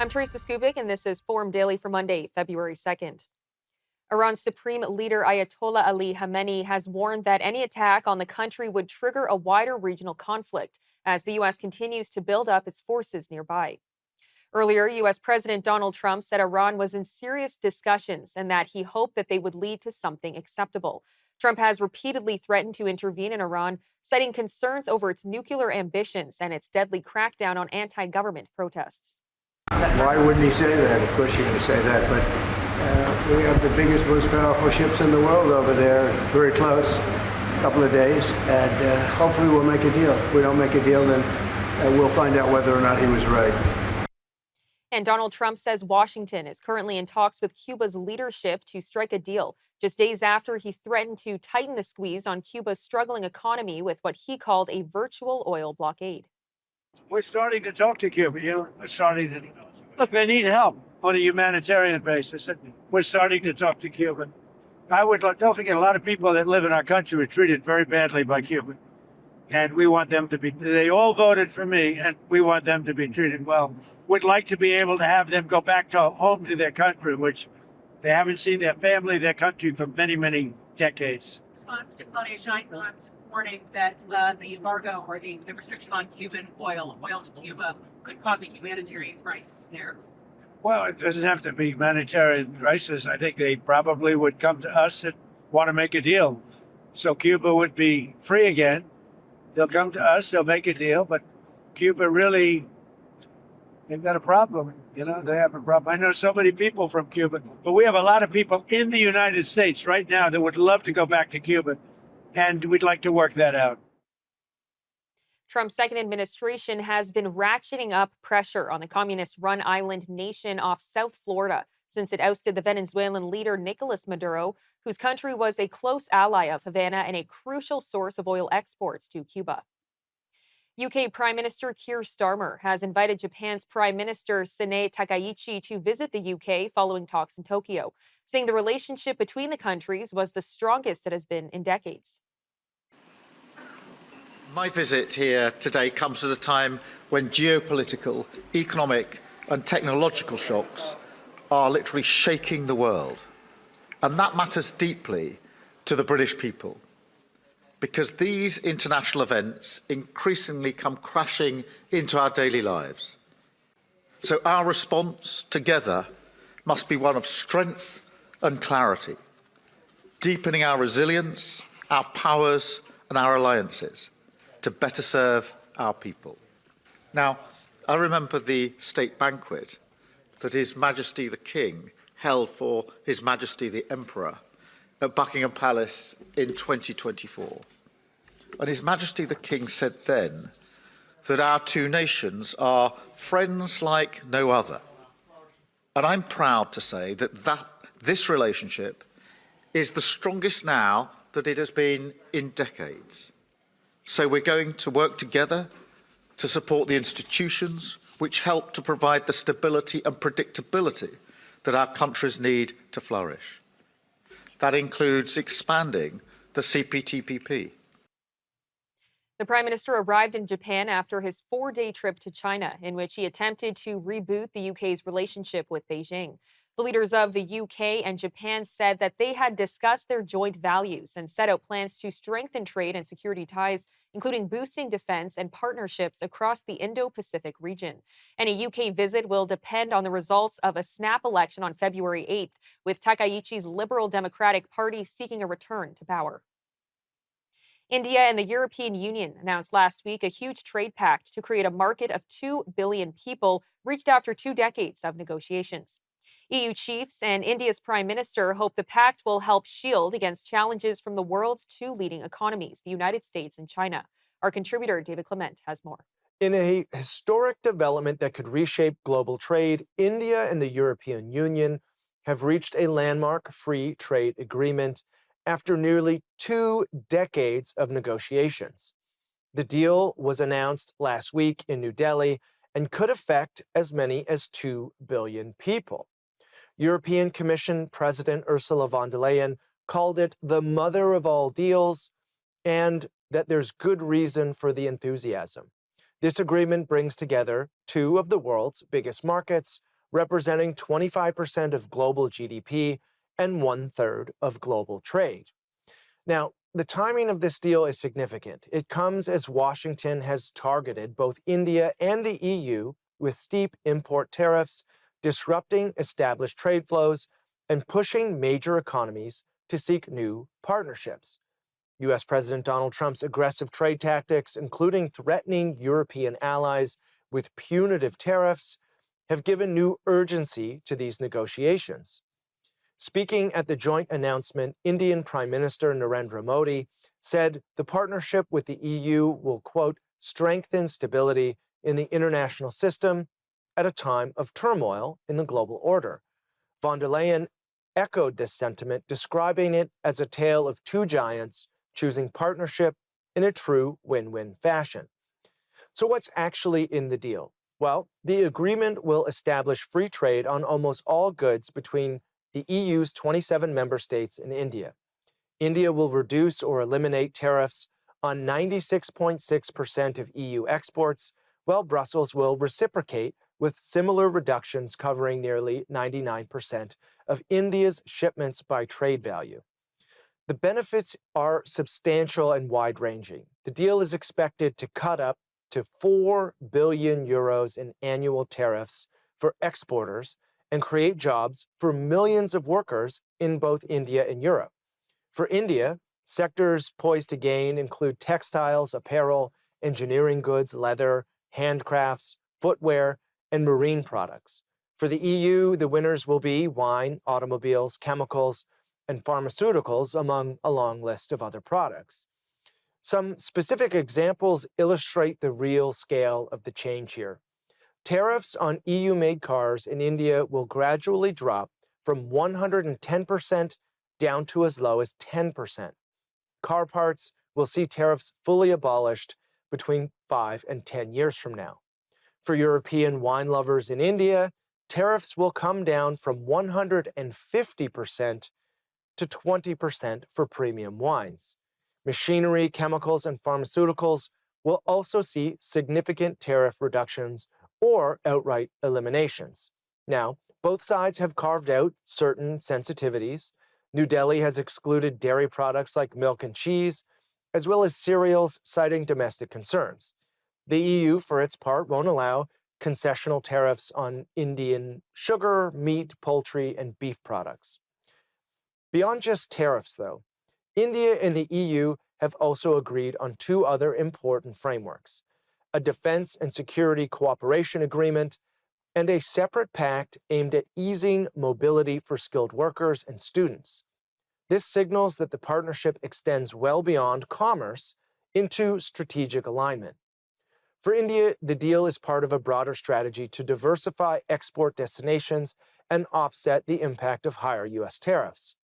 I'm Teresa Skubik, and this is Forum Daily for Monday, February 2nd. Iran's supreme leader Ayatollah Ali Khamenei has warned that any attack on the country would trigger a wider regional conflict as the U.S. continues to build up its forces nearby. Earlier, U.S. President Donald Trump said Iran was in serious discussions and that he hoped that they would lead to something acceptable. Trump has repeatedly threatened to intervene in Iran, citing concerns over its nuclear ambitions and its deadly crackdown on anti-government protests. Why wouldn't he say that? Of course you're going to say that, but we have the biggest, most powerful ships in the world over there, very close, a couple of days, and hopefully we'll make a deal. If we don't make a deal, then we'll find out whether or not he was right. And Donald Trump says Washington is currently in talks with Cuba's leadership to strike a deal, just days after he threatened to tighten the squeeze on Cuba's struggling economy with what he called a virtual oil blockade. We're starting to talk to Cuba. We're starting to look. They need help on a humanitarian basis. We're starting to talk to Cuba. Don't forget, a lot of people that live in our country were treated very badly by Cuba, and we want them to be. They all voted for me, and we want them to be treated well. We'd like to be able to have them go back to home to their country, which they haven't seen their family, their country for many, many decades. Response to Claudia Sheinbaum's warning that the embargo or the restriction on Cuban oil to Cuba could cause a humanitarian crisis there. Well, it doesn't have to be humanitarian crisis. I think they probably would come to us and want to make a deal. So Cuba would be free again. They'll come to us, they'll make a deal, but Cuba really, they've got a problem. They have a problem. I know so many people from Cuba, but we have a lot of people in the United States right now that would love to go back to Cuba, and we'd like to work that out. Trump's second administration has been ratcheting up pressure on the communist-run island nation off South Florida since it ousted the Venezuelan leader Nicolas Maduro, whose country was a close ally of Havana and a crucial source of oil exports to Cuba. UK Prime Minister Keir Starmer has invited Japan's Prime Minister Sanae Takaichi to visit the UK following talks in Tokyo, saying the relationship between the countries was the strongest it has been in decades. My visit here today comes at a time when geopolitical, economic and technological shocks are literally shaking the world. And that matters deeply to the British people, because these international events increasingly come crashing into our daily lives. So our response together must be one of strength and clarity, deepening our resilience, our powers and our alliances to better serve our people. Now, I remember the state banquet that His Majesty the King held for His Majesty the Emperor at Buckingham Palace in 2024. And His Majesty the King said then that our two nations are friends like no other. And I'm proud to say that this relationship is the strongest now that it has been in decades. So we're going to work together to support the institutions which help to provide the stability and predictability that our countries need to flourish. That includes expanding the CPTPP. The Prime Minister arrived in Japan after his 4-day trip to China, in which he attempted to reboot the UK's relationship with Beijing. The leaders of the UK and Japan said that they had discussed their joint values and set out plans to strengthen trade and security ties, including boosting defense and partnerships across the Indo-Pacific region. Any UK visit will depend on the results of a snap election on February 8th, with Takaichi's Liberal Democratic Party seeking a return to power. India and the European Union announced last week a huge trade pact to create a market of 2 billion people, reached after 2 decades of negotiations. EU chiefs and India's Prime Minister hope the pact will help shield against challenges from the world's 2 leading economies, the United States and China. Our contributor, David Clement, has more. In a historic development that could reshape global trade, India and the European Union have reached a landmark free trade agreement after nearly 2 decades of negotiations. The deal was announced last week in New Delhi and could affect as many as 2 billion people. European Commission President Ursula von der Leyen called it the mother of all deals, and that there's good reason for the enthusiasm. This agreement brings together 2 of the world's biggest markets, representing 25% of global GDP and 1/3 of global trade. Now, the timing of this deal is significant. It comes as Washington has targeted both India and the EU with steep import tariffs, disrupting established trade flows and pushing major economies to seek new partnerships. U.S. President Donald Trump's aggressive trade tactics, including threatening European allies with punitive tariffs, have given new urgency to these negotiations. Speaking at the joint announcement, Indian Prime Minister Narendra Modi said the partnership with the EU will, quote, strengthen stability in the international system at a time of turmoil in the global order. Von der Leyen echoed this sentiment, describing it as a tale of two giants choosing partnership in a true win-win fashion. So what's actually in the deal? Well, the agreement will establish free trade on almost all goods between the EU's 27 member states and India. India will reduce or eliminate tariffs on 96.6% of EU exports, while Brussels will reciprocate with similar reductions covering nearly 99% of India's shipments by trade value. The benefits are substantial and wide-ranging. The deal is expected to cut up to 4 billion euros in annual tariffs for exporters and create jobs for millions of workers in both India and Europe. For India, sectors poised to gain include textiles, apparel, engineering goods, leather, handcrafts, footwear, and marine products. For the EU, the winners will be wine, automobiles, chemicals, and pharmaceuticals, among a long list of other products. Some specific examples illustrate the real scale of the change here. Tariffs on EU-made cars in India will gradually drop from 110% down to as low as 10%. Car parts will see tariffs fully abolished between 5 and 10 years from now. For European wine lovers in India, tariffs will come down from 150% to 20% for premium wines. Machinery, chemicals, and pharmaceuticals will also see significant tariff reductions or outright eliminations. Now, both sides have carved out certain sensitivities. New Delhi has excluded dairy products like milk and cheese, as well as cereals, citing domestic concerns. The EU, for its part, won't allow concessional tariffs on Indian sugar, meat, poultry, and beef products. Beyond just tariffs, though, India and the EU have also agreed on two other important frameworks: a defense and security cooperation agreement, and a separate pact aimed at easing mobility for skilled workers and students. This signals that the partnership extends well beyond commerce into strategic alignment. For India, the deal is part of a broader strategy to diversify export destinations and offset the impact of higher U.S. tariffs.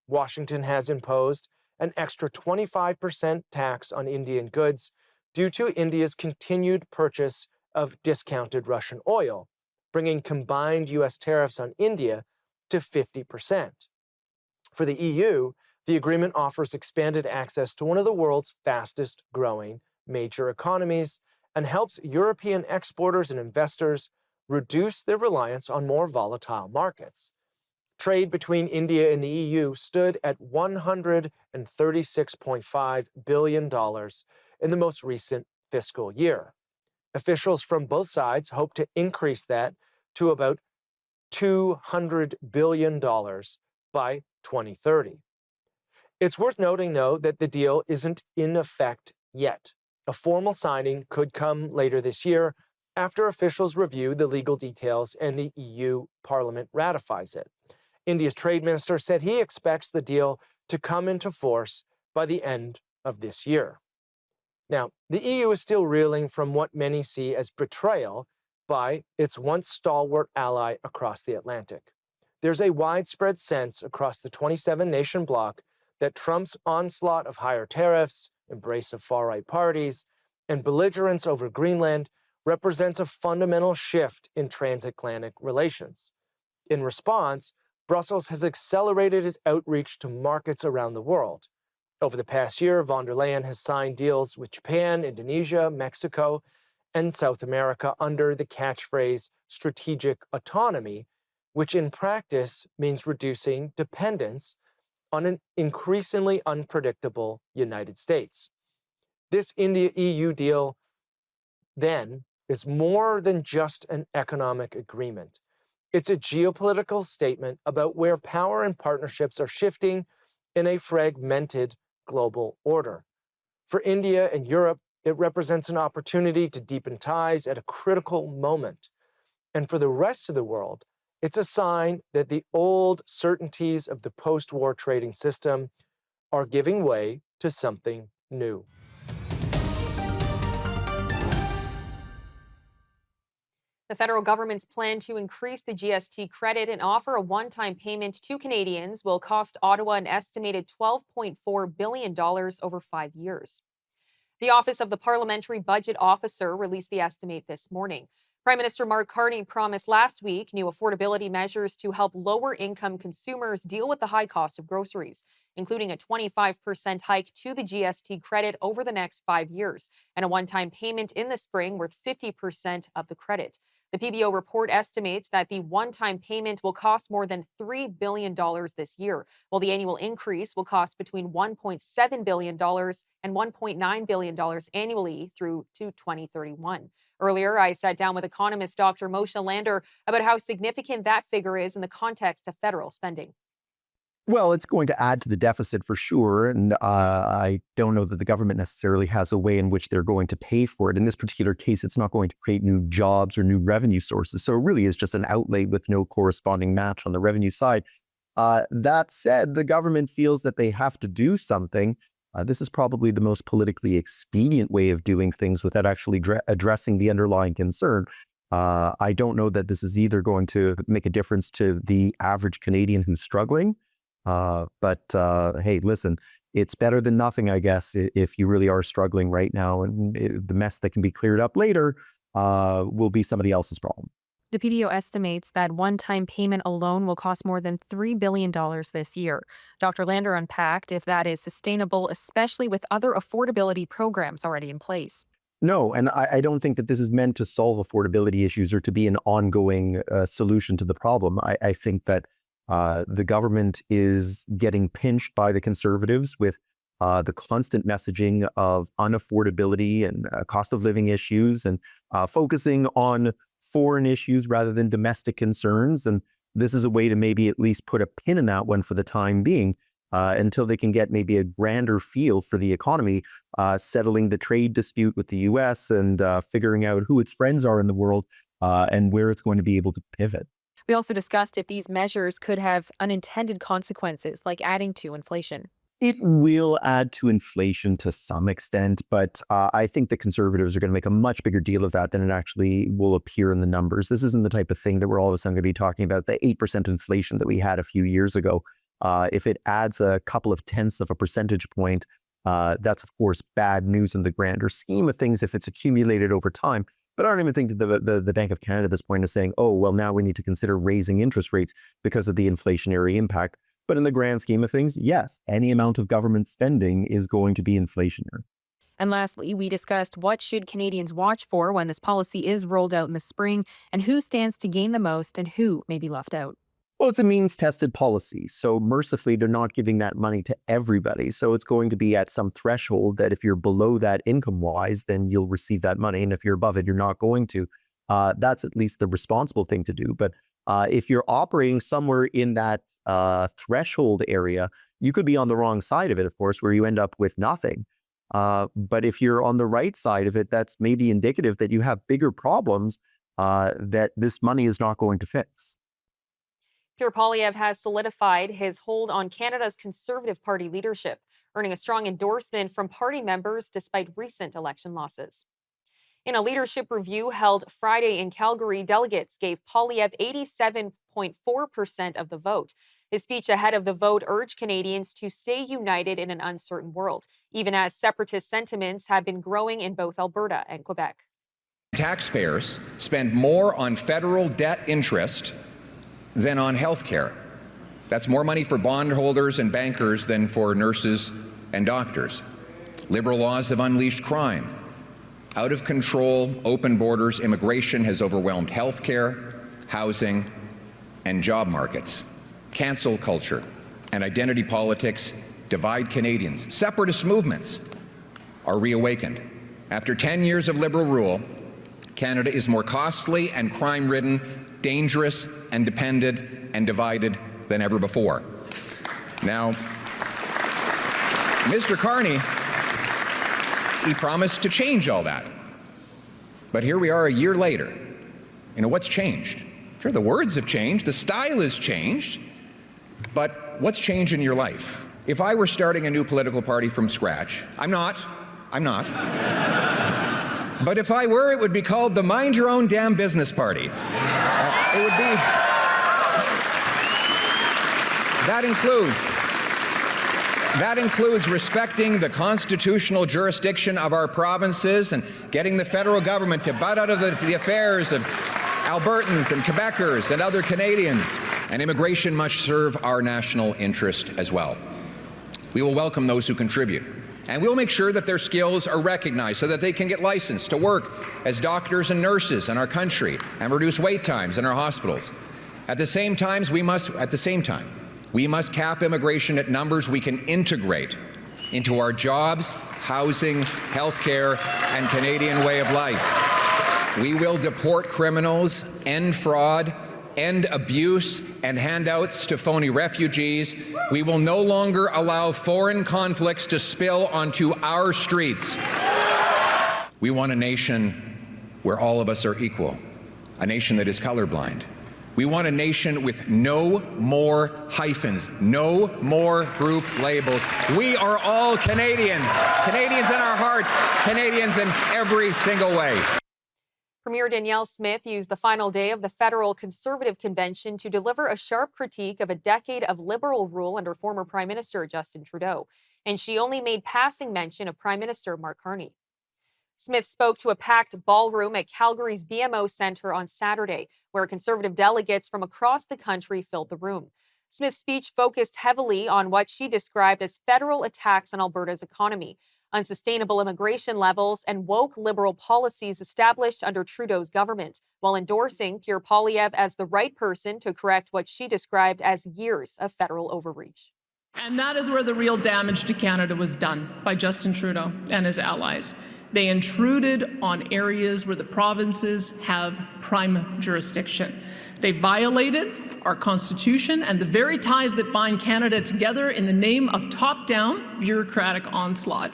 Washington has imposed an extra 25% tax on Indian goods due to India's continued purchase of discounted Russian oil, bringing combined U.S. tariffs on India to 50%. For the EU, the agreement offers expanded access to one of the world's fastest growing major economies and helps European exporters and investors reduce their reliance on more volatile markets. Trade between India and the EU stood at $136.5 billion in the most recent fiscal year. Officials from both sides hope to increase that to about $200 billion by 2030. It's worth noting, though, that the deal isn't in effect yet. A formal signing could come later this year after officials review the legal details and the EU Parliament ratifies it. India's trade minister said he expects the deal to come into force by the end of this year. Now, the EU is still reeling from what many see as betrayal by its once stalwart ally across the Atlantic. There's a widespread sense across the 27-nation bloc that Trump's onslaught of higher tariffs, embrace of far-right parties, and belligerence over Greenland represents a fundamental shift in transatlantic relations. In response, Brussels has accelerated its outreach to markets around the world. Over the past year, von der Leyen has signed deals with Japan, Indonesia, Mexico, and South America under the catchphrase strategic autonomy, which in practice means reducing dependence on an increasingly unpredictable United States. This India-EU deal, then, is more than just an economic agreement. It's a geopolitical statement about where power and partnerships are shifting in a fragmented global order. For India and Europe, it represents an opportunity to deepen ties at a critical moment. And for the rest of the world, it's a sign that the old certainties of the post-war trading system are giving way to something new. The federal government's plan to increase the GST credit and offer a one-time payment to Canadians will cost Ottawa an estimated $12.4 billion over 5 years. The Office of the Parliamentary Budget Officer released the estimate this morning. Prime Minister Mark Carney promised last week new affordability measures to help lower-income consumers deal with the high cost of groceries, including a 25% hike to the GST credit over the next 5 years and a one-time payment in the spring worth 50% of the credit. The PBO report estimates that the one-time payment will cost more than $3 billion this year, while the annual increase will cost between $1.7 billion and $1.9 billion annually through to 2031. Earlier, I sat down with economist Dr. Moshe Lander about how significant that figure is in the context of federal spending. Well, it's going to add to the deficit for sure. And I don't know that the government necessarily has a way in which they're going to pay for it. In this particular case, it's not going to create new jobs or new revenue sources. So it really is just an outlay with no corresponding match on the revenue side. That said, the government feels that they have to do something. This is probably the most politically expedient way of doing things without actually addressing the underlying concern. I don't know that this is either going to make a difference to the average Canadian who's struggling. But hey, listen, it's better than nothing, I guess, if you really are struggling right now. And the mess that can be cleared up later will be somebody else's problem. The PBO estimates that one-time payment alone will cost more than $3 billion this year. Dr. Lander unpacked if that is sustainable, especially with other affordability programs already in place. No, and I don't think that this is meant to solve affordability issues or to be an ongoing solution to the problem. I think that the government is getting pinched by the Conservatives with the constant messaging of unaffordability and cost of living issues and focusing on foreign issues rather than domestic concerns. And this is a way to maybe at least put a pin in that one for the time being until they can get maybe a grander feel for the economy, settling the trade dispute with the U.S. and figuring out who its friends are in the world and where it's going to be able to pivot. We also discussed if these measures could have unintended consequences, like adding to inflation. It will add to inflation to some extent, but I think the Conservatives are going to make a much bigger deal of that than it actually will appear in the numbers. This isn't the type of thing that we're all of a sudden going to be talking about, the 8% inflation that we had a few years ago. If it adds a couple of tenths of a percentage point, that's, of course, bad news in the grander scheme of things if it's accumulated over time. But I don't even think that the Bank of Canada at this point is saying, oh, well, now we need to consider raising interest rates because of the inflationary impact. But in the grand scheme of things, yes, any amount of government spending is going to be inflationary. And lastly, we discussed what should Canadians watch for when this policy is rolled out in the spring and who stands to gain the most and who may be left out. Well, it's a means-tested policy. So mercifully, they're not giving that money to everybody. So it's going to be at some threshold that if you're below that income-wise, then you'll receive that money. And if you're above it, you're not going to. That's at least the responsible thing to do. But if you're operating somewhere in that threshold area, you could be on the wrong side of it, of course, where you end up with nothing. But if you're on the right side of it, that's maybe indicative that you have bigger problems that this money is not going to fix. Pierre Poilievre has solidified his hold on Canada's Conservative Party leadership, earning a strong endorsement from party members despite recent election losses. In a leadership review held Friday in Calgary, delegates gave Poilievre 87.4% of the vote. His speech ahead of the vote urged Canadians to stay united in an uncertain world, even as separatist sentiments have been growing in both Alberta and Quebec. Taxpayers spend more on federal debt interest than on health care. That's more money for bondholders and bankers than for nurses and doctors. Liberal laws have unleashed crime. Out of control, open borders, immigration has overwhelmed healthcare, housing, and job markets. Cancel culture and identity politics divide Canadians. Separatist movements are reawakened. After 10 years of Liberal rule, Canada is more costly and crime-ridden, dangerous and dependent and divided than ever before. Now, Mr. Carney, he promised to change all that. But here we are a year later. You know, what's changed? Sure, the words have changed, the style has changed, but what's changed in your life? If I were starting a new political party from scratch, I'm not. But if I were, it would be called the Mind Your Own Damn Business Party. It would be. That includes respecting the constitutional jurisdiction of our provinces and getting the federal government to butt out of the affairs of Albertans and Quebecers and other Canadians. And immigration must serve our national interest as well. We will welcome those who contribute. And we'll make sure that their skills are recognized so that they can get licensed to work as doctors and nurses in our country and reduce wait times in our hospitals. At the same time, we must cap immigration at numbers we can integrate into our jobs, housing, healthcare, and Canadian way of life. We will deport criminals, end fraud, end abuse and handouts to phony refugees. We will no longer allow foreign conflicts to spill onto our streets. We want a nation where all of us are equal, a nation that is colorblind. We want a nation with no more hyphens, no more group labels. We are all Canadians, Canadians in our heart, Canadians in every single way. Premier Danielle Smith used the final day of the federal Conservative Convention to deliver a sharp critique of a decade of Liberal rule under former Prime Minister Justin Trudeau, and she only made passing mention of Prime Minister Mark Carney. Smith spoke to a packed ballroom at Calgary's BMO Centre on Saturday, where Conservative delegates from across the country filled the room. Smith's speech focused heavily on what she described as federal attacks on Alberta's economy, unsustainable immigration levels, and woke Liberal policies established under Trudeau's government, while endorsing Pierre Poilievre as the right person to correct what she described as years of federal overreach. And that is where the real damage to Canada was done by Justin Trudeau and his allies. They intruded on areas where the provinces have prime jurisdiction. They violated our Constitution and the very ties that bind Canada together in the name of top-down bureaucratic onslaught.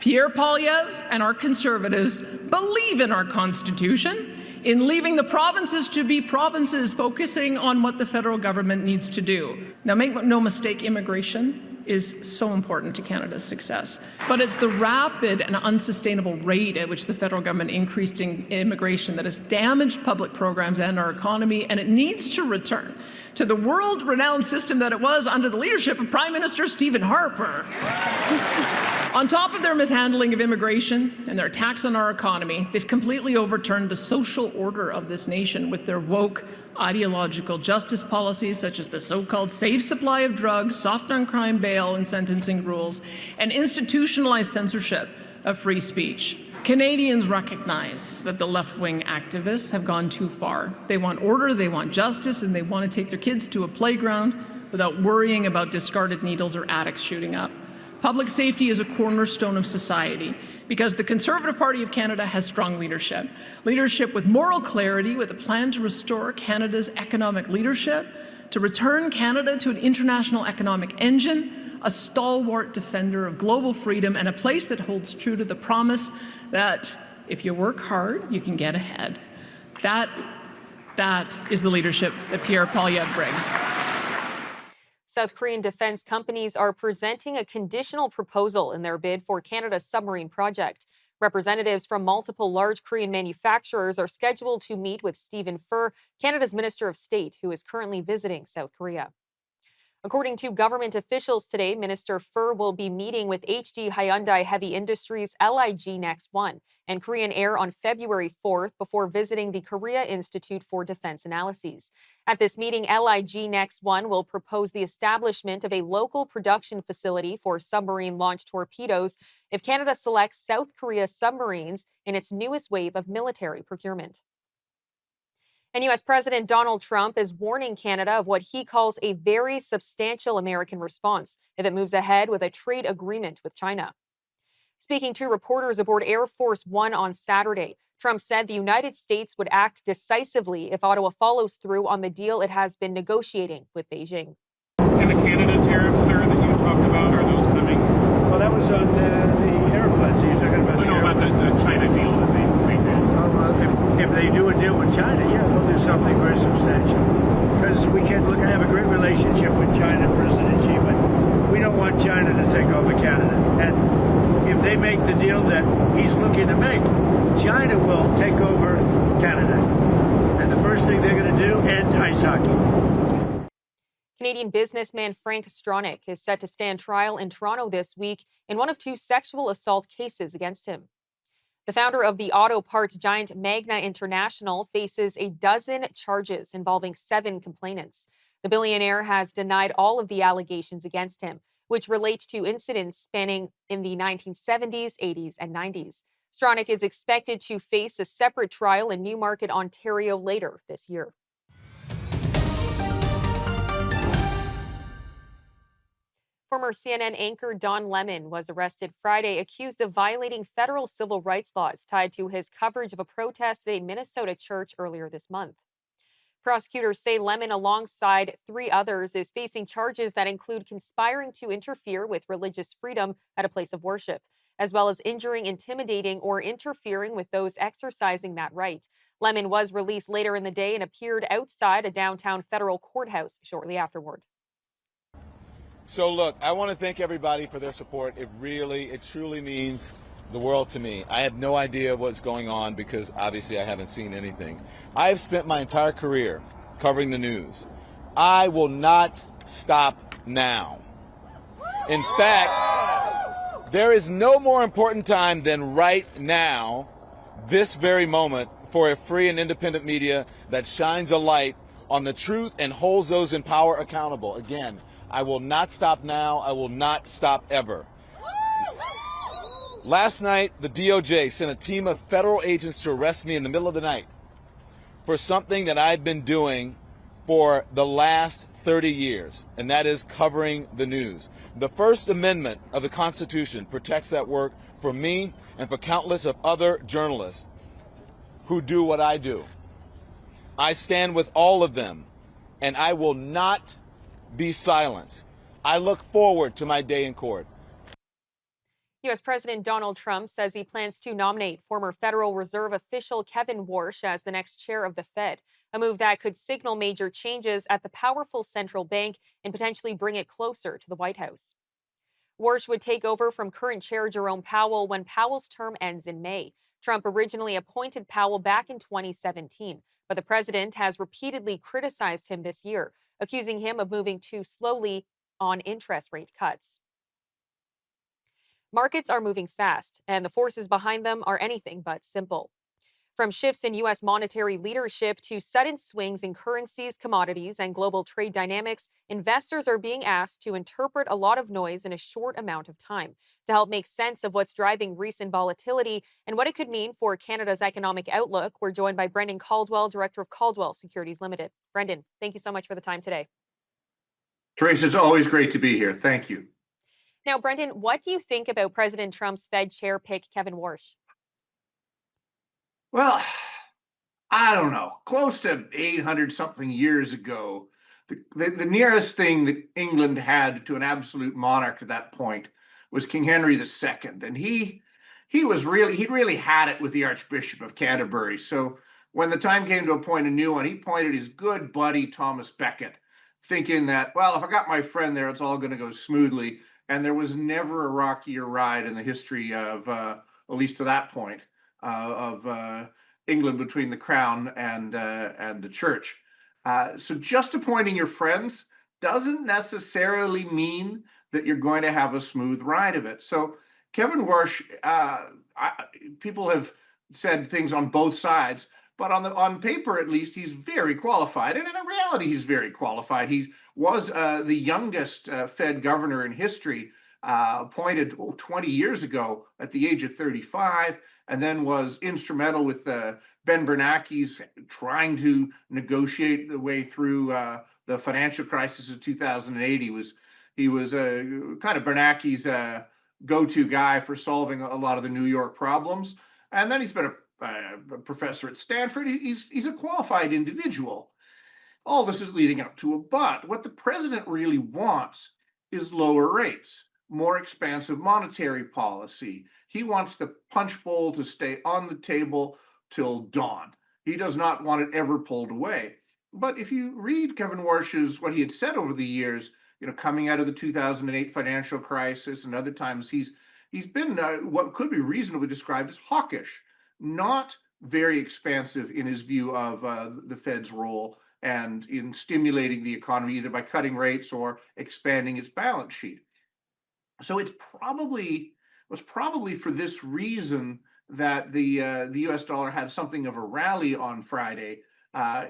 Pierre Poilievre and our Conservatives believe in our Constitution, in leaving the provinces to be provinces, focusing on what the federal government needs to do. Now, make no mistake, immigration is so important to Canada's success. But it's the rapid and unsustainable rate at which the federal government increased immigration that has damaged public programs and our economy, and it needs to return to the world-renowned system that it was under the leadership of Prime Minister Stephen Harper. On top of their mishandling of immigration and their attacks on our economy, they've completely overturned the social order of this nation with their woke ideological justice policies, such as the so-called safe supply of drugs, soft on crime bail and sentencing rules, and institutionalized censorship of free speech. Canadians recognize that the left-wing activists have gone too far. They want order, they want justice, and they want to take their kids to a playground without worrying about discarded needles or addicts shooting up. Public safety is a cornerstone of society because the Conservative Party of Canada has strong leadership. Leadership with moral clarity, with a plan to restore Canada's economic leadership, to return Canada to an international economic engine, a stalwart defender of global freedom, and a place that holds true to the promise that if you work hard, you can get ahead. That is the leadership that Pierre Poilievre brings. South Korean defense companies are presenting a conditional proposal in their bid for Canada's submarine project. Representatives from multiple large Korean manufacturers are scheduled to meet with Stephen Furr, Canada's Minister of State, who is currently visiting South Korea. According to government officials today, Minister Fur will be meeting with HD Hyundai Heavy Industries LIG Next One and Korean Air on February 4th before visiting the Korea Institute for Defense Analyses. At this meeting, LIG Next One will propose the establishment of a local production facility for submarine-launched torpedoes if Canada selects South Korea submarines in its newest wave of military procurement. And U.S. President Donald Trump is warning Canada of what he calls a very substantial American response if it moves ahead with a trade agreement with China. Speaking to reporters aboard Air Force One on Saturday, Trump said the United States would act decisively if Ottawa follows through on the deal it has been negotiating with Beijing. And the Canada tariffs, sir, that you talked about, are those coming? Well, that was on the airplanes. You're talking about No, about the China deal that they did. If they do a deal with China, yeah, we'll do something very substantial. Because we can look and have a great relationship with China, President Xi, but we don't want China to take over Canada. And if they make the deal that he's looking to make, China will take over Canada. And the first thing they're going to do, end ice hockey. Canadian businessman Frank Stronach is set to stand trial in Toronto this week in one of two sexual assault cases against him. The founder of the auto parts giant Magna International faces a dozen charges involving 7 complainants. The billionaire has denied all of the allegations against him, which relate to incidents spanning in the 1970s, 80s, and 90s. Stronach is expected to face a separate trial in Newmarket, Ontario later this year. Former CNN anchor Don Lemon was arrested Friday, accused of violating federal civil rights laws tied to his coverage of a protest at a Minnesota church earlier this month. Prosecutors say Lemon, alongside 3 others, is facing charges that include conspiring to interfere with religious freedom at a place of worship, as well as injuring, intimidating, or interfering with those exercising that right. Lemon was released later in the day and appeared outside a downtown federal courthouse shortly afterward. So look, I want to thank everybody for their support. It truly means the world to me. I have no idea what's going on because obviously I haven't seen anything. I have spent my entire career covering the news. I will not stop now. In fact, there is no more important time than right now, this very moment, for a free and independent media that shines a light on the truth and holds those in power accountable. Again, I will not stop now. I will not stop ever. Last night, the DOJ sent a team of federal agents to arrest me in the middle of the night for something that I've been doing for the last 30 years, and that is covering the news. The First Amendment of the Constitution protects that work for me and for countless of other journalists who do what I do. I stand with all of them, and I will not be silenced. I look forward to my day in court. U.S. President Donald Trump says he plans to nominate former Federal Reserve official Kevin Warsh as the next chair of the Fed, a move that could signal major changes at the powerful central bank and potentially bring it closer to the White House. Warsh would take over from current chair Jerome Powell when Powell's term ends in May. Trump originally appointed Powell back in 2017, but the president has repeatedly criticized him this year, accusing him of moving too slowly on interest rate cuts. Markets are moving fast, and the forces behind them are anything but simple. From shifts in U.S. monetary leadership to sudden swings in currencies, commodities, and global trade dynamics, investors are being asked to interpret a lot of noise in a short amount of time. To help make sense of what's driving recent volatility and what it could mean for Canada's economic outlook, we're joined by Brendan Caldwell, Director of Caldwell Securities Limited. Brendan, thank you so much for the time today. Trace, it's always great to be here. Thank you. Now, Brendan, what do you think about President Trump's Fed chair pick, Kevin Warsh? Well, I don't know. Close to 800 something years ago, the nearest thing that England had to an absolute monarch at that point was King Henry II, and he really had it with the Archbishop of Canterbury. So when the time came to appoint a new one, he appointed his good buddy Thomas Becket, thinking that, well, if I got my friend there, it's all going to go smoothly. And there was never a rockier ride in the history of, at least to that point, of England between the crown and the church. So just appointing your friends doesn't necessarily mean that you're going to have a smooth ride of it. So Kevin Warsh, people have said things on both sides, but on paper at least, he's very qualified, and in reality, he's very qualified. He was the youngest Fed governor in history, appointed 20 years ago at the age of 35, and then was instrumental with Ben Bernanke's trying to negotiate the way through the financial crisis of 2008. He was kind of Bernanke's go-to guy for solving a lot of the New York problems. And then he's been a professor at Stanford. He's a qualified individual. All this is leading up to a but. What the president really wants is lower rates, more expansive monetary policy. He wants the punch bowl to stay on the table till dawn. He does not want it ever pulled away. But if you read Kevin Warsh's, what he had said over the years, coming out of the 2008 financial crisis and other times, he's been what could be reasonably described as hawkish, not very expansive in his view of the Fed's role and in stimulating the economy either by cutting rates or expanding its balance sheet. So was probably for this reason that the U.S. dollar had something of a rally on Friday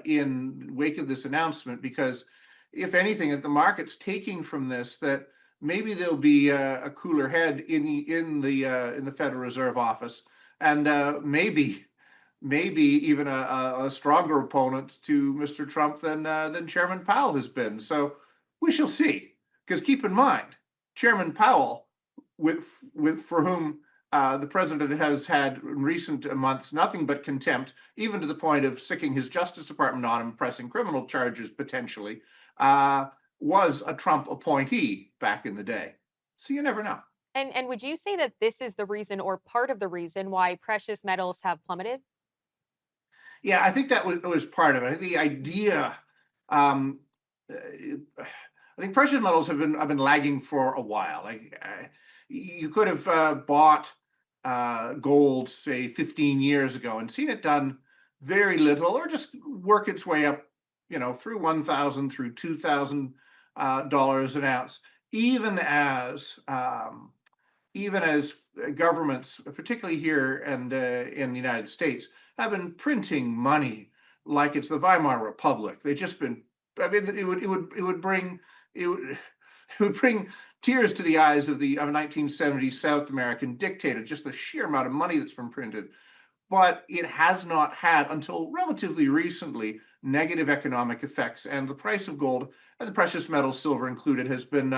in wake of this announcement, because if anything, that the market's taking from this that maybe there'll be a cooler head in the Federal Reserve office, and maybe even a stronger opponent to Mr. Trump than Chairman Powell has been. So we shall see. Because keep in mind, Chairman Powell, for whom the president has had in recent months nothing but contempt, even to the point of sicking his Justice Department on him, pressing criminal charges potentially, was a Trump appointee back in the day. So you never know. And would you say that this is the reason or part of the reason why precious metals have plummeted? Yeah, I think that was part of it. I think the idea, I think precious metals have been lagging for a while. Like you could have bought gold, say 15 years ago, and seen it done very little, or just work its way up, through 1,000, through $2,000 an ounce, even as governments, particularly here and in the United States, have been printing money like it's the Weimar Republic. They've just been. I mean, it would bring tears to the eyes of a 1970s South American dictator. Just the sheer amount of money that's been printed, but it has not had until relatively recently negative economic effects, and the price of gold and the precious metals, silver included, has been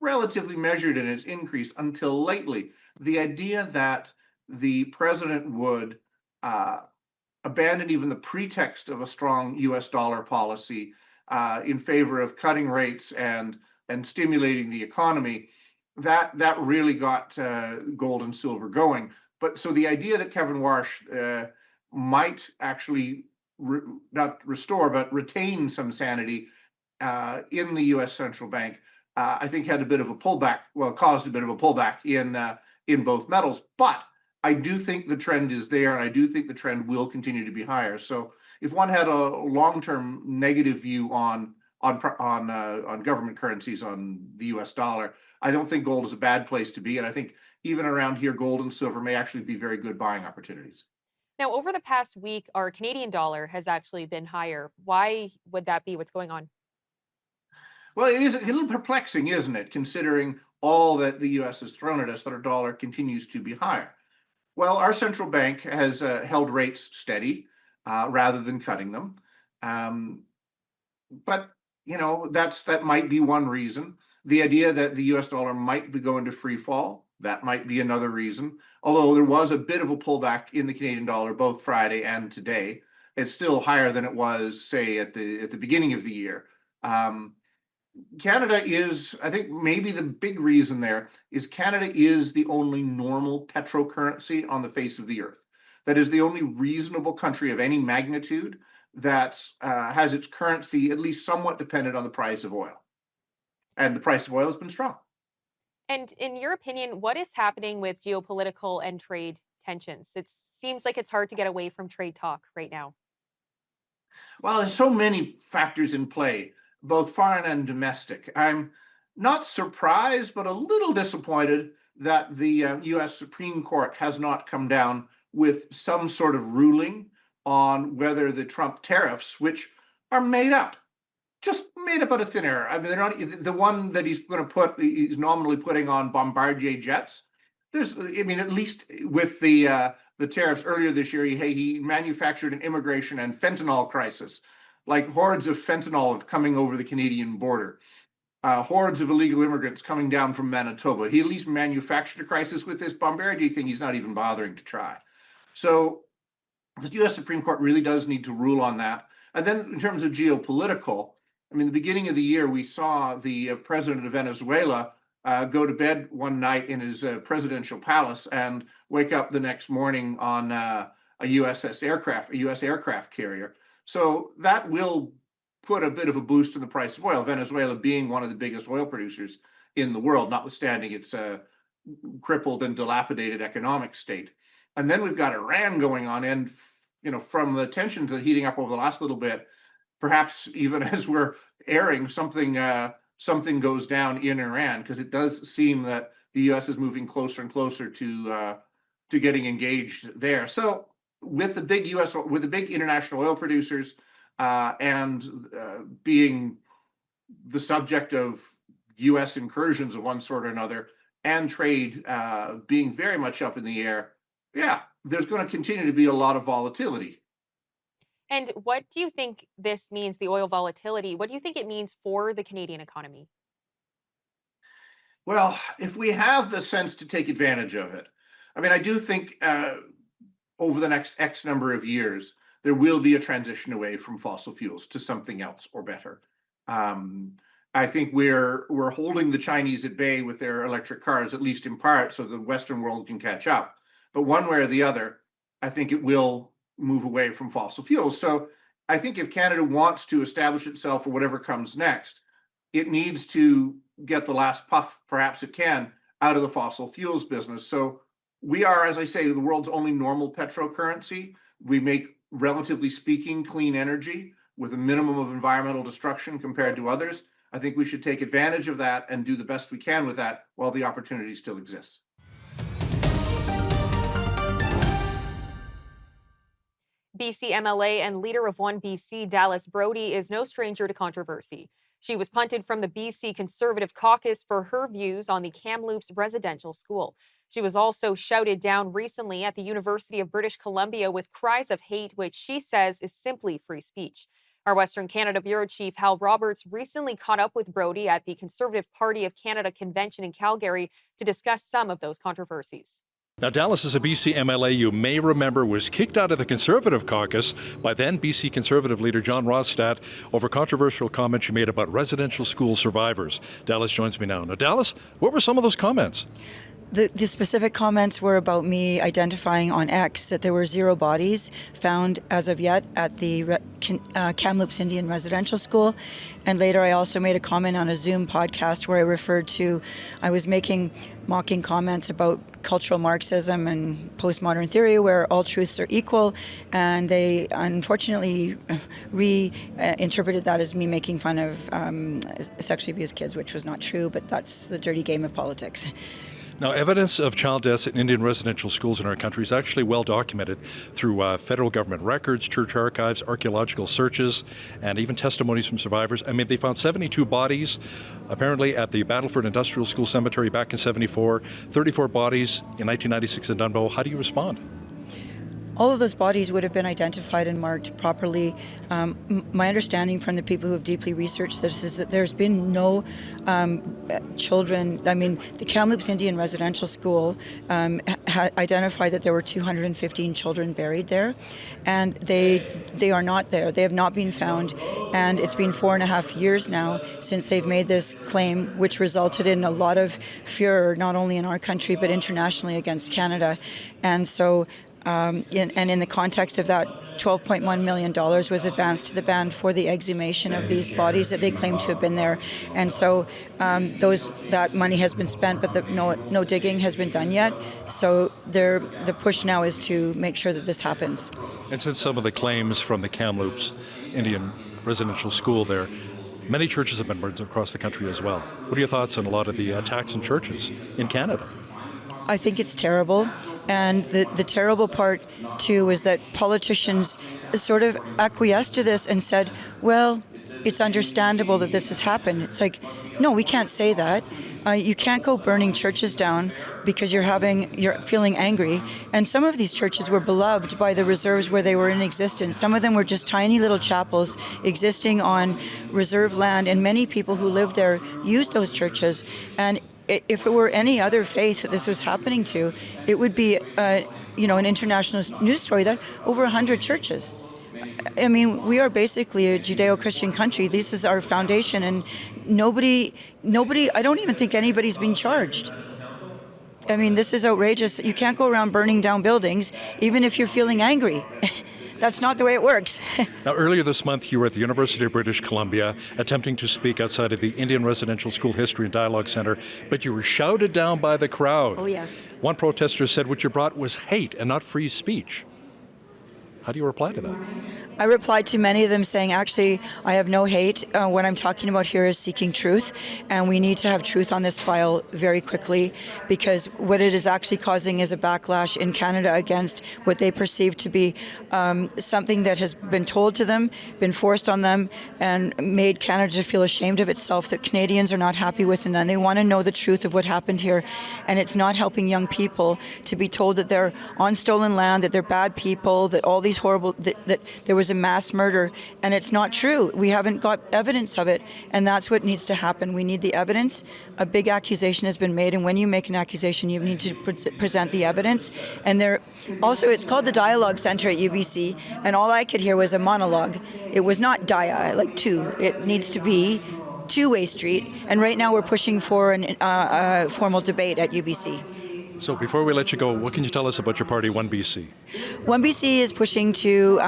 relatively measured in its increase until lately. The idea that the president would abandon even the pretext of a strong U.S. dollar policy in favor of cutting rates and stimulating the economy, that really got gold and silver going. But so the idea that Kevin Warsh might actually not restore but retain some sanity in the U.S. central bank, I think had a bit of a pullback. Well, caused a bit of a pullback in both metals, but I do think the trend is there, and I do think the trend will continue to be higher. So if one had a long-term negative view on government currencies, on the U.S. dollar, I don't think gold is a bad place to be, and I think even around here, gold and silver may actually be very good buying opportunities. Now, over the past week, our Canadian dollar has actually been higher. Why would that be? What's going on? Well, it is a little perplexing, isn't it, considering all that the U.S. has thrown at us, that our dollar continues to be higher. Well, our central bank has held rates steady rather than cutting them. But, that might be one reason. The idea that the U.S. dollar might be going to free fall, that might be another reason. Although there was a bit of a pullback in the Canadian dollar both Friday and today, it's still higher than it was, say, at the beginning of the year. Canada is, I think maybe the big reason there is Canada is the only normal petrocurrency on the face of the earth. That is the only reasonable country of any magnitude that has its currency at least somewhat dependent on the price of oil. And the price of oil has been strong. And in your opinion, what is happening with geopolitical and trade tensions? It seems like it's hard to get away from trade talk right now. Well, there's so many factors in play. both foreign and domestic. I'm not surprised, but a little disappointed that the US Supreme Court has not come down with some sort of ruling on whether the Trump tariffs, which are made up, just made up out of thin air. I mean, they're not the one that he's going to put, he's nominally putting on Bombardier jets. There's, I mean, at least with the tariffs earlier this year, he manufactured an immigration and fentanyl crisis. Like hordes of fentanyl coming over the Canadian border, hordes of illegal immigrants coming down from Manitoba. He at least manufactured a crisis. With this Bombardier thing, he's not even bothering to try. So the US Supreme Court really does need to rule on that. And then in terms of geopolitical, I mean, the beginning of the year, we saw the president of Venezuela go to bed one night in his presidential palace and wake up the next morning on a US aircraft carrier. So that will put a bit of a boost in the price of oil, Venezuela being one of the biggest oil producers in the world, notwithstanding its crippled and dilapidated economic state. And then we've got Iran going on, and from the tensions that are heating up over the last little bit, perhaps even as we're airing, something goes down in Iran, because it does seem that the U.S. is moving closer and closer to getting engaged there. So with the big international oil producers and being the subject of U.S. incursions of one sort or another, and trade being very much up in the air, yeah, there's going to continue to be a lot of volatility. And what do you think this means, the oil volatility? What do you think it means for the Canadian economy? Well, if we have the sense to take advantage of it, I mean, I do think over the next X number of years, there will be a transition away from fossil fuels to something else or better. I think we're holding the Chinese at bay with their electric cars, at least in part, so the Western world can catch up. But one way or the other, I think it will move away from fossil fuels. So I think if Canada wants to establish itself for whatever comes next, it needs to get the last puff, perhaps it can, out of the fossil fuels business. So we are, as I say, the world's only normal petrocurrency. We make, relatively speaking, clean energy with a minimum of environmental destruction compared to others. I think we should take advantage of that and do the best we can with that while the opportunity still exists. BC MLA and leader of One BC, Dallas Brody, is no stranger to controversy. She was punted from the BC Conservative caucus for her views on the Kamloops residential school. She was also shouted down recently at the University of British Columbia with cries of hate, which she says is simply free speech. Our Western Canada Bureau Chief Hal Roberts recently caught up with Brody at the Conservative Party of Canada convention in Calgary to discuss some of those controversies. Now, Dallas is a BC MLA you may remember was kicked out of the Conservative caucus by then BC Conservative leader John Rostad over controversial comments she made about residential school survivors. Dallas joins me now. Now, Dallas, what were some of those comments? The specific comments were about me identifying on X that there were 0 bodies found as of yet at the Kamloops Indian Residential School. And later I also made a comment on a Zoom podcast where I referred to, I was making mocking comments about cultural Marxism and postmodern theory where all truths are equal. And they unfortunately reinterpreted that as me making fun of sexually abused kids, which was not true, but that's the dirty game of politics. Now, evidence of child deaths in Indian residential schools in our country is actually well documented through federal government records, church archives, archaeological searches, and even testimonies from survivors. I mean, they found 72 bodies, apparently, at the Battleford Industrial School Cemetery back in '74, 34 bodies in 1996 in Dunbow. How do you respond? All of those bodies would have been identified and marked properly. My understanding from the people who have deeply researched this is that there's been no children. I mean, the Kamloops Indian Residential School identified that there were 215 children buried there, and they are not there. They have not been found, and it's been 4.5 years now since they've made this claim, which resulted in a lot of furor, not only in our country but internationally against Canada. And so in the context of that, $12.1 million was advanced to the band for the exhumation of these bodies that they claim to have been there. And so that money has been spent, but no digging has been done yet. So the push now is to make sure that this happens. And since some of the claims from the Kamloops Indian Residential School there Many churches have been burned across the country as well. What are your thoughts on a lot of the attacks on churches in Canada? I think it's terrible. And the terrible part, too, is that politicians sort of acquiesced to this and said, well, it's understandable that this has happened. It's like, no, we can't say that. You can't go burning churches down because you're feeling angry. And some of these churches were beloved by the reserves where they were in existence. Some of them were just tiny little chapels existing on reserve land, and many people who lived there used those churches. And if it were any other faith that this was happening to, it would be, an international news story that over 100 churches. I mean, we are basically a Judeo-Christian country. This is our foundation, and nobody, I don't even think anybody's been charged. I mean, this is outrageous. You can't go around burning down buildings, even if you're feeling angry. That's not the way it works. Now, earlier this month, you were at the University of British Columbia attempting to speak outside of the Indian Residential School History and Dialogue Center, but you were shouted down by the crowd. Oh, yes. One protester said what you brought was hate and not free speech. How do you reply to that? I replied to many of them saying, actually, I have no hate. What I'm talking about here is seeking truth, and we need to have truth on this file very quickly, because what it is actually causing is a backlash in Canada against what they perceive to be something that has been told to them, been forced on them, and made Canada feel ashamed of itself, that Canadians are not happy with, and they want to know the truth of what happened here. And it's not helping young people to be told that they're on stolen land, that they're bad people, that all these horrible, that there was a mass murder, and it's not true. We haven't got evidence of it, and that's what needs to happen. We need the evidence. A big accusation has been made, and when you make an accusation, you need to present the evidence. And there, also, it's called the Dialogue Center at UBC, and all I could hear was a monologue. It was not dia, like two. It needs to be two-way street, and right now we're pushing for a formal debate at UBC. So before we let you go, what can you tell us about your party, 1BC? 1BC is pushing to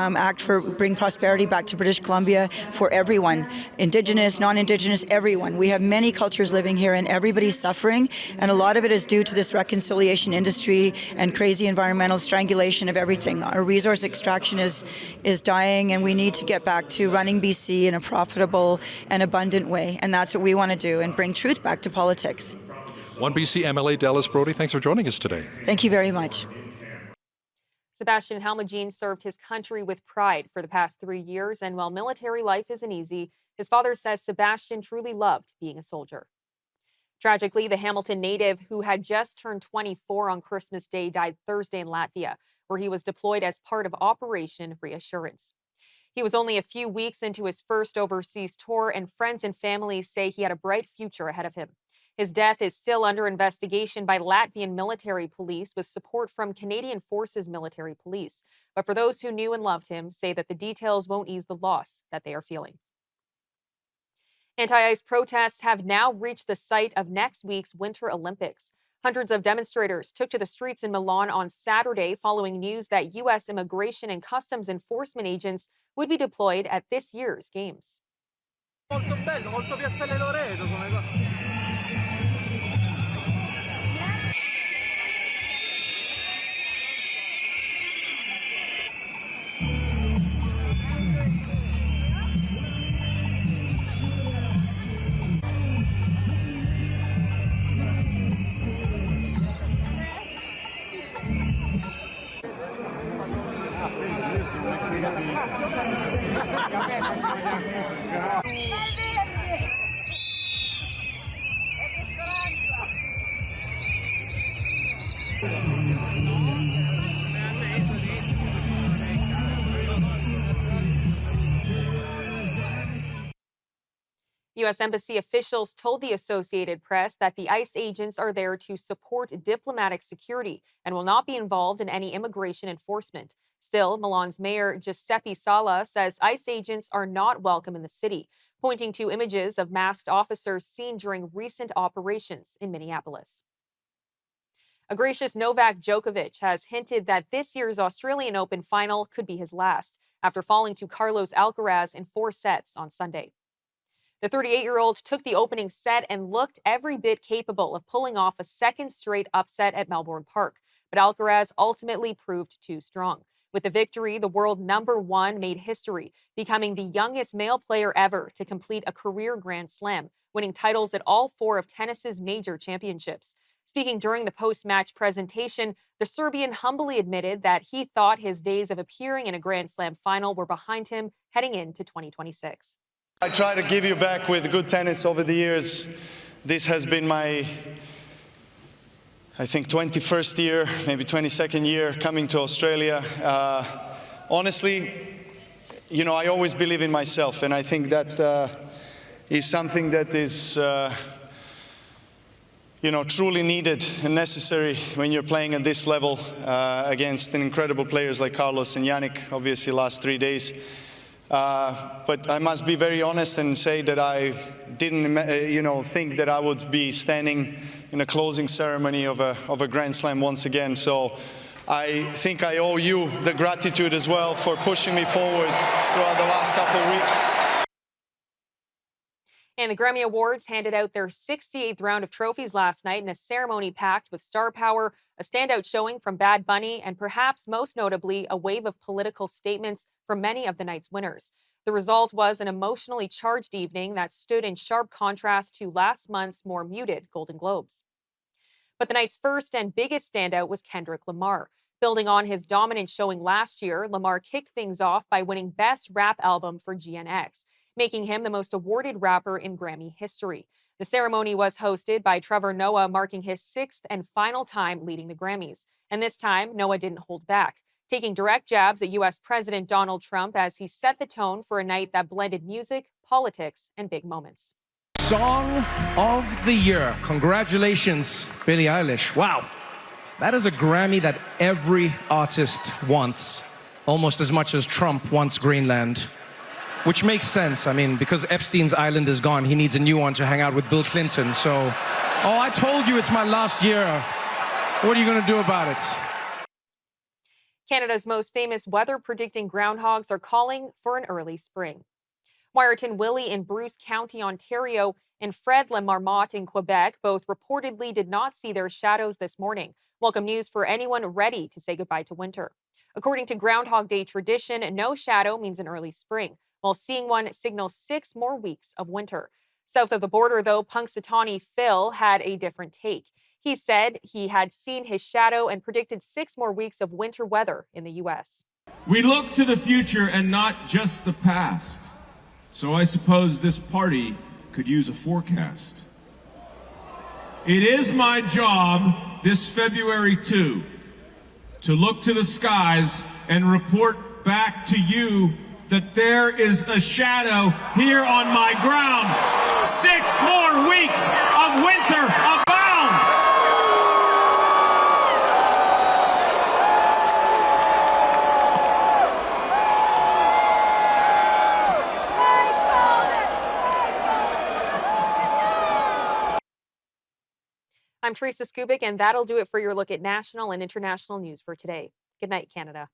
bring prosperity back to British Columbia for everyone, Indigenous, non-Indigenous, everyone. We have many cultures living here, and everybody's suffering, and a lot of it is due to this reconciliation industry and crazy environmental strangulation of everything. Our resource extraction is dying, and we need to get back to running BC in a profitable and abundant way, and that's what we want to do, and bring truth back to politics. 1BC MLA Dallas Brody, thanks for joining us today. Thank you very much. Sebastian Halmagine served his country with pride for the past 3 years, and while military life isn't easy, his father says Sebastian truly loved being a soldier. Tragically, the Hamilton native, who had just turned 24 on Christmas Day, died Thursday in Latvia, where he was deployed as part of Operation Reassurance. He was only a few weeks into his first overseas tour, and friends and family say he had a bright future ahead of him. His death is still under investigation by Latvian military police with support from Canadian Forces Military Police. But for those who knew and loved him, say that the details won't ease the loss that they are feeling. Anti-ICE protests have now reached the site of next week's Winter Olympics. Hundreds of demonstrators took to the streets in Milan on Saturday following news that U.S. Immigration and Customs Enforcement agents would be deployed at this year's Games. U.S. Embassy officials told the Associated Press that the ICE agents are there to support diplomatic security and will not be involved in any immigration enforcement. Still, Milan's mayor Giuseppe Sala says ICE agents are not welcome in the city, pointing to images of masked officers seen during recent operations in Minneapolis. A gracious Novak Djokovic has hinted that this year's Australian Open final could be his last after falling to Carlos Alcaraz in 4 sets on Sunday. The 38-year-old took the opening set and looked every bit capable of pulling off a second straight upset at Melbourne Park, but Alcaraz ultimately proved too strong. With the victory, the world #1 made history, becoming the youngest male player ever to complete a career Grand Slam, winning titles at all 4 of tennis's major championships. Speaking during the post-match presentation, the Serbian humbly admitted that he thought his days of appearing in a Grand Slam final were behind him heading into 2026. I try to give you back with good tennis over the years. This has been my, I think, 21st year, maybe 22nd year coming to Australia. Honestly, you know, I always believe in myself, and I think that is something that is you know, truly needed and necessary when you're playing at this level against incredible players like Carlos and Yannick, obviously last 3 days. But I must be very honest and say that I didn't, you know, think that I would be standing in a closing ceremony of a Grand Slam once again. So I think I owe you the gratitude as well for pushing me forward throughout the last couple of weeks. And the Grammy Awards handed out their 68th round of trophies last night in a ceremony packed with star power, a standout showing from Bad Bunny, and perhaps most notably, a wave of political statements from many of the night's winners. The result was an emotionally charged evening that stood in sharp contrast to last month's more muted Golden Globes. But the night's first and biggest standout was Kendrick Lamar. Building on his dominant showing last year, Lamar kicked things off by winning Best Rap Album for GNX, making him the most awarded rapper in Grammy history. The ceremony was hosted by Trevor Noah, marking his 6th and final time leading the Grammys. And this time, Noah didn't hold back, taking direct jabs at U.S. President Donald Trump as he set the tone for a night that blended music, politics, and big moments. Song of the Year. Congratulations, Billie Eilish. Wow. That is a Grammy that every artist wants, almost as much as Trump wants Greenland. Which makes sense. I mean, because Epstein's island is gone, he needs a new one to hang out with Bill Clinton. So, oh, I told you it's my last year. What are you going to do about it? Canada's most famous weather-predicting groundhogs are calling for an early spring. Wyerton Willie in Bruce County, Ontario, and Fred Le Marmot in Quebec both reportedly did not see their shadows this morning. Welcome news for anyone ready to say goodbye to winter. According to Groundhog Day tradition, no shadow means an early spring, while seeing one signals 6 more weeks of winter. South of the border, though, Punxsutawney Phil had a different take. He said he had seen his shadow and predicted 6 more weeks of winter weather in the U.S. We look to the future and not just the past. So I suppose this party could use a forecast. It is my job this February 2 to look to the skies and report back to you that there is a shadow here on my ground. 6 more weeks of winter abound. I'm Teresa Skubic, and that'll do it for your look at national and international news for today. Good night, Canada.